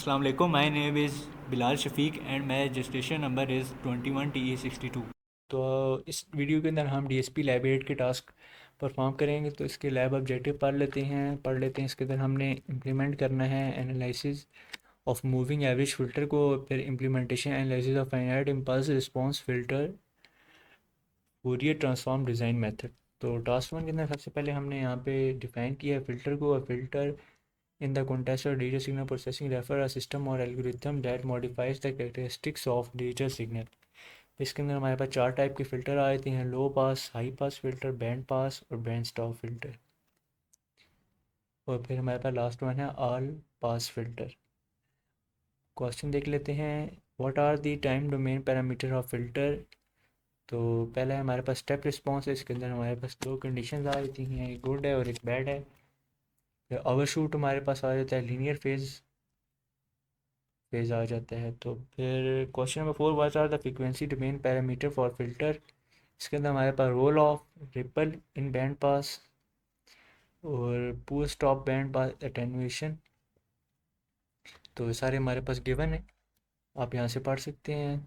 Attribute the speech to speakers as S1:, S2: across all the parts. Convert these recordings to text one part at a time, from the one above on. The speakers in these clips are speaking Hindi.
S1: अस्सलाम वालेकुम, my name is Bilal Shafiq and my registration number is 21TE62। तो इस वीडियो के अंदर हम डीएसपी लैब 8 के टास्क परफॉर्म करेंगे। तो इसके लैब ऑब्जेक्टिव पढ़ लेते हैं। इसके अंदर हमने इम्प्लीमेंट करना है analysis of moving average filter को, फिर implementation analysis of finite impulse response filter Fourier transform design method. तो टास्क वन के अंदर सबसे पहले हमने यहाँ पे डिफ़ाइन किया है फ़िल्टर को। और filter in the context of digital signal processing refer a system or algorithm that modifies the characteristics of digital signal। इसके अंदर हमारे पास चार टाइप के फ़िल्टर आए थे हैं: low pass, high pass filter, band pass और बैंड स्टॉप फ़िल्टर। और फिर हमारे पास लास्ट वन है ऑल पास फ़िल्टर। क्वेश्चन देख लेते हैं। What are the time domain parameter of filter. तो पहला है हमारे पास स्टेप रिस्पॉन्स है। इसके अंदर हमारे पास दो कंडीशन आ रही थी हैं, एक गुड है और एक बैड है। फिर ओवरशूट हमारे पास आ जाता है, लीनियर फेज आ जाता है। तो फिर question number 4, what are the frequency domain parameter for filter. इसके अंदर हमारे पास roll off, ripple in band pass और poor stop band pass attenuation. तो ये सारे हमारे पास गिवन है, आप यहाँ से पढ़ सकते हैं।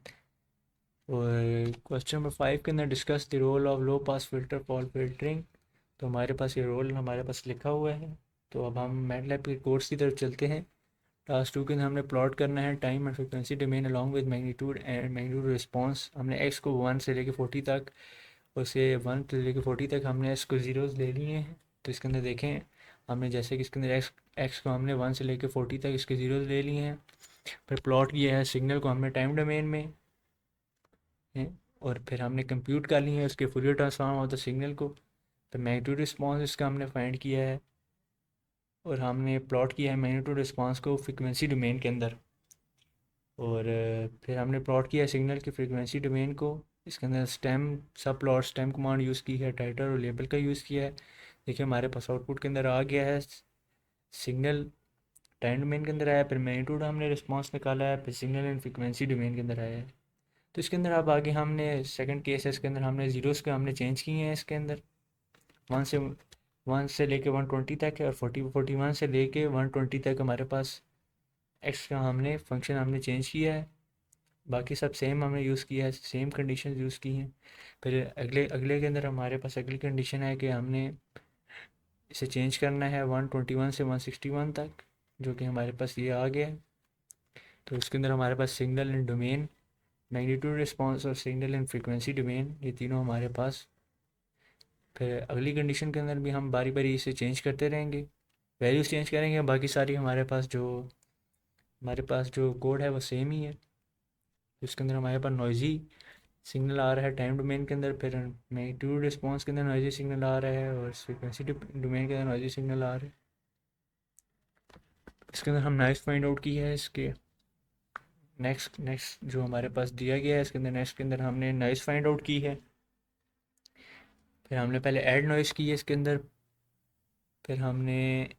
S1: और क्वेश्चन नंबर 5 के अंदर discuss the role of low pass filter for filtering. तो हमारे पास ये रोल हमारे पास लिखा हुआ है। तो अब हम मैटलैब के कोर्स की तरफ चलते हैं। टास्क 2 के अंदर हमने प्लॉट करना है time and frequency domain along with magnitude and magnitude response. हमने एक्स को 1 से लेके 40 तक, उसे 1 से लेके 40 तक हमने एक्स को ज़ीरोज़ ले लिए हैं। तो इसके अंदर देखें, हमने जैसे कि इसके अंदर एक्स को हमने 1 से लेके 40 तक इसके ज़ीरोज़ ले लिए हैं। फिर प्लॉट किया है सिग्नल को हमने टाइम डोमेन में है। और फिर हमने कंप्यूट कर ली है उसके Fourier transform of the signal को। फिर मैग्नीट्यूड रिस्पांस इसका हमने फाइंड किया है। और हमने प्लॉट किया है मैग्नीट्यूड रिस्पांस को फ्रिक्वेंसी डोमेन के अंदर। और फिर हमने प्लॉट किया सिग्नल की फ्रीक्वेंसी डोमेन को। इसके अंदर स्टेम सब प्लॉट स्टेम कमांड यूज़ की है, टाइटर और लेबल का यूज़ किया है। देखिए हमारे पास आउटपुट के अंदर आ गया है सिग्नल टाइम डोमेन के अंदर आया, फिर मैग्नीट्यूड हमने रिस्पांस निकाला है, फिर सिग्नल एंड फ्रीक्वेंसी डोमेन के अंदर आया है। तो इसके अंदर अब आगे हमने सेकंड केस है, इसके अंदर हमने ज़ीरोज़ के हमने चेंज किए हैं। इसके अंदर वन से लेके 120 तक है, और 41 से लेके 120 तक हमारे पास एक्स का हमने फंक्शन हमने चेंज किया है। बाकी सब सेम हमने यूज़ किया है, सेम कंडीशन यूज़ की हैं। फिर अगले अगले के अंदर हमारे पास अगली कंडीशन है कि हमने इसे चेंज करना है 121 से 161 तक, जो कि हमारे पास ये आ गया है। तो उसके अंदर हमारे पास signal and domain, magnitude response और सिग्नल एंड फ्रीक्वेंसी डोमेन, ये तीनों हमारे पास। फिर अगली कंडीशन के अंदर भी हम बारी बारी इसे चेंज करते रहेंगे, वैल्यूज़ चेंज करेंगे। बाकी सारी हमारे पास जो कोड है वो सेम ही है। इसके अंदर हमारे पास नॉइजी सिग्नल आ रहा है टाइम डोमेन के अंदर, फिर मैग्नीट्यूड रिस्पांस के अंदर नॉइजी सिग्नल आ रहा है, और फ्रीक्वेंसी डोमेन के अंदर नॉइजी सिग्नल आ रहा है। इसके अंदर हम नॉइस फाइंड आउट की है। इसके नेक्स्ट जो हमारे पास दिया गया है, इसके अंदर नेक्स्ट के अंदर हमने नॉइस फाइंड आउट की है। फिर हमने पहले ऐड नॉइस की है इसके अंदर। फिर हमने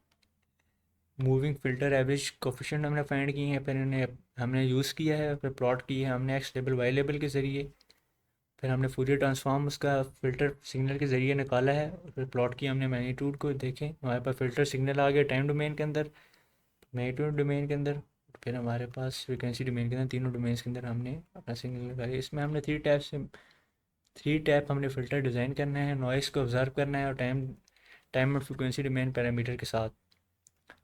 S1: मूविंग फ़िल्टर एवरेज कोफिशिएंट हमने फाइंड किए हैं। फिर इन्हें हमने यूज़ किया है, फिर प्लॉट किए हैं हमने एक्स लेबल वाई लेबल के ज़रिए। फिर हमने फूरियर ट्रांसफॉर्म उसका फ़िल्टर सिग्नल के ज़रिए निकाला है, और फिर प्लॉट किया हमने मैग्नीट्यूड को। देखें हमारे पास फ़िल्टर सिग्नल आ गया टाइम डोमेन के अंदर, मैग्नीट्यूड डोमेन के अंदर, फिर हमारे पास फ्रिक्वेंसी डोमेन के अंदर। तीनों डोमेन्स के अंदर हमने अपना सिग्नल लगाया। इसमें हमने थ्री टैप हमने फ़िल्टर डिज़ाइन करना है, नॉइस को ऑब्ज़र्व करना है, और टाइम टाइम और फ्रिक्वेंसी डोमेन पैरामीटर के साथ।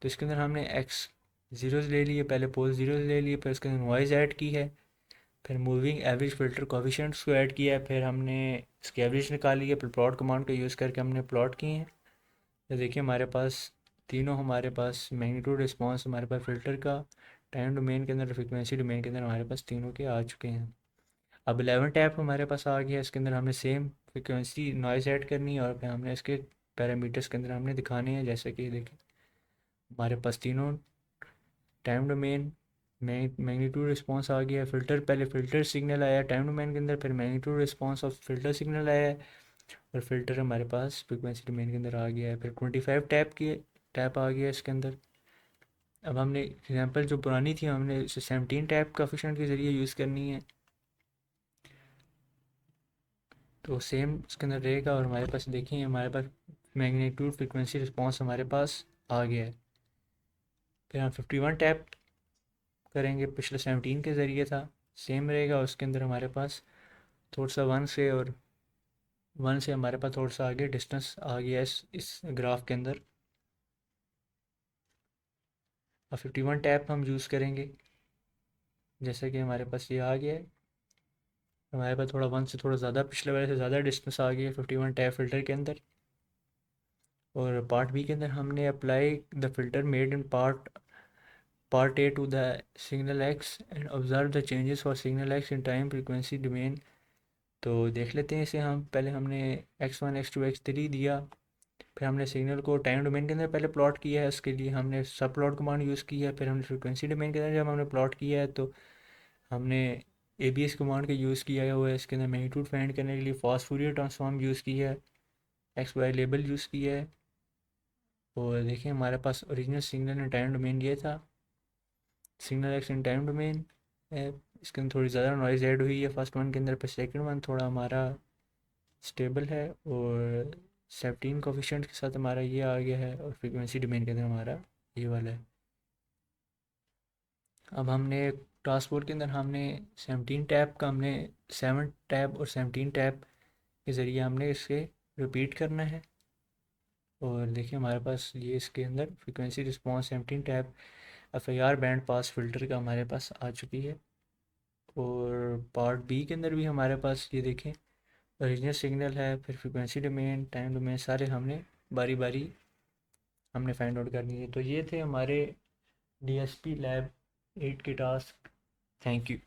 S1: तो इसके अंदर हमने एक्स ज़ीरोज़ ले लिए, पहले पोल ज़ीरोज़ ले लिए, फिर उसके अंदर नॉइज़ ऐड की है, फिर मूविंग एवरेज फ़िल्टर कोफिशिएंट्स को ऐड किया है, फिर हमने इसकी एवरेज निकाली है, फिर प्लॉट कमांड को यूज़ करके हमने प्लॉट किए हैं। तो देखिए हमारे पास तीनों हमारे पास मैग्नीट्यूड रिस्पांस हमारे पास फ़िल्टर का टाइम डोमेन के अंदर फ्रिक्वेंसी डोमेन के अंदर हमारे पास तीनों के आ चुके हैं। अब 11 टैप हमारे पास आ गया। इसके अंदर हमने सेम फ्रिक्वेंसी नॉइज़ ऐड करनी है, और फिर हमने इसके पैरामीटर्स के अंदर हमने दिखाने हैं। जैसे कि देखें हमारे पास तीनों टाइम डोमेन मैग्नीट्यूड रिस्पांस आ गया। फ़िल्टर पहले फ़िल्टर सिग्नल आया टाइम डोमेन के अंदर, फिर magnitude response of filter signal आया है, और फिल्टर हमारे पास फ्रिक्वेंसी डोमेन के अंदर आ गया है। फिर 25 टैप आ गया इसके अंदर। अब हमने एग्जांपल जो पुरानी थी हमने इसे 17 टैप कोएफिशिएंट के ज़रिए यूज़ करनी है। तो सेम इसके अंदर रहेगा, और हमारे पास देखिए हमारे पास मैग्नीट्यूड फ्रिक्वेंसी रिस्पांस हमारे पास आ गया है। फिर हम 51 टैप करेंगे पिछले 17 के ज़रिए था, सेम रहेगा। उसके अंदर हमारे पास थोड़ा सा वन से हमारे पास थोड़ा सा आगे डिस्टेंस आ गया इस ग्राफ के अंदर। अब 51 टैप हम यूज़ करेंगे, जैसे कि हमारे पास ये आ गया है। हमारे पास थोड़ा वन से थोड़ा ज़्यादा पिछले वाले से ज़्यादा डिस्टेंस आ गया है 51 टैप फिल्टर के अंदर। और पार्ट बी के अंदर हमने apply the filter made in part A to the signal X and observe the changes for signal X in time frequency domain. तो देख लेते हैं इसे। हम पहले हमने x1 x2 x3 दिया, फिर हमने सिग्नल को टाइम डोमेन के अंदर पहले प्लॉट किया है, उसके लिए हमने सब प्लॉट कमांड यूज़ की है। फिर हमने फ्रीक्वेंसी डोमेन के अंदर जब हमने प्लॉट किया है तो हमने ABS कमांड का यूज़ किया हुआ है। इसके अंदर मैग्नीट्यूड फाइंड करने के लिए फास्ट फूरियर ट्रांसफॉर्म यूज़ किया है, एक्स वाई लेबल यूज़ किया है। और देखिए हमारे पास original signal in time domain ये था, signal X in time domain है। इसके अंदर थोड़ी ज़्यादा नॉइज़ ऐड हुई है फर्स्ट वन के अंदर, पर सेकंड वन थोड़ा हमारा स्टेबल है। और 17 कोफिशिएंट के साथ हमारा ये आ गया है, और फ्रीक्वेंसी डोमेन के अंदर हमारा ये वाला है। अब हमने ट्रांसपोर्ट के अंदर हमने 17 टैप का हमने 7 टैप और 17 टैप के ज़रिए हमने इसके रिपीट करना है। और देखिए हमारे पास ये इसके अंदर frequency response 17 tap FIR band pass filter का हमारे पास आ चुकी है। और पार्ट बी के अंदर भी हमारे पास ये देखें ओरिजिनल सिग्नल है, फिर फ्रीक्वेंसी डोमेन टाइम डोमेन सारे हमने बारी बारी हमने फाइंड आउट करनी है। तो ये थे हमारे DSP लैब 8 के टास्क। Thank you.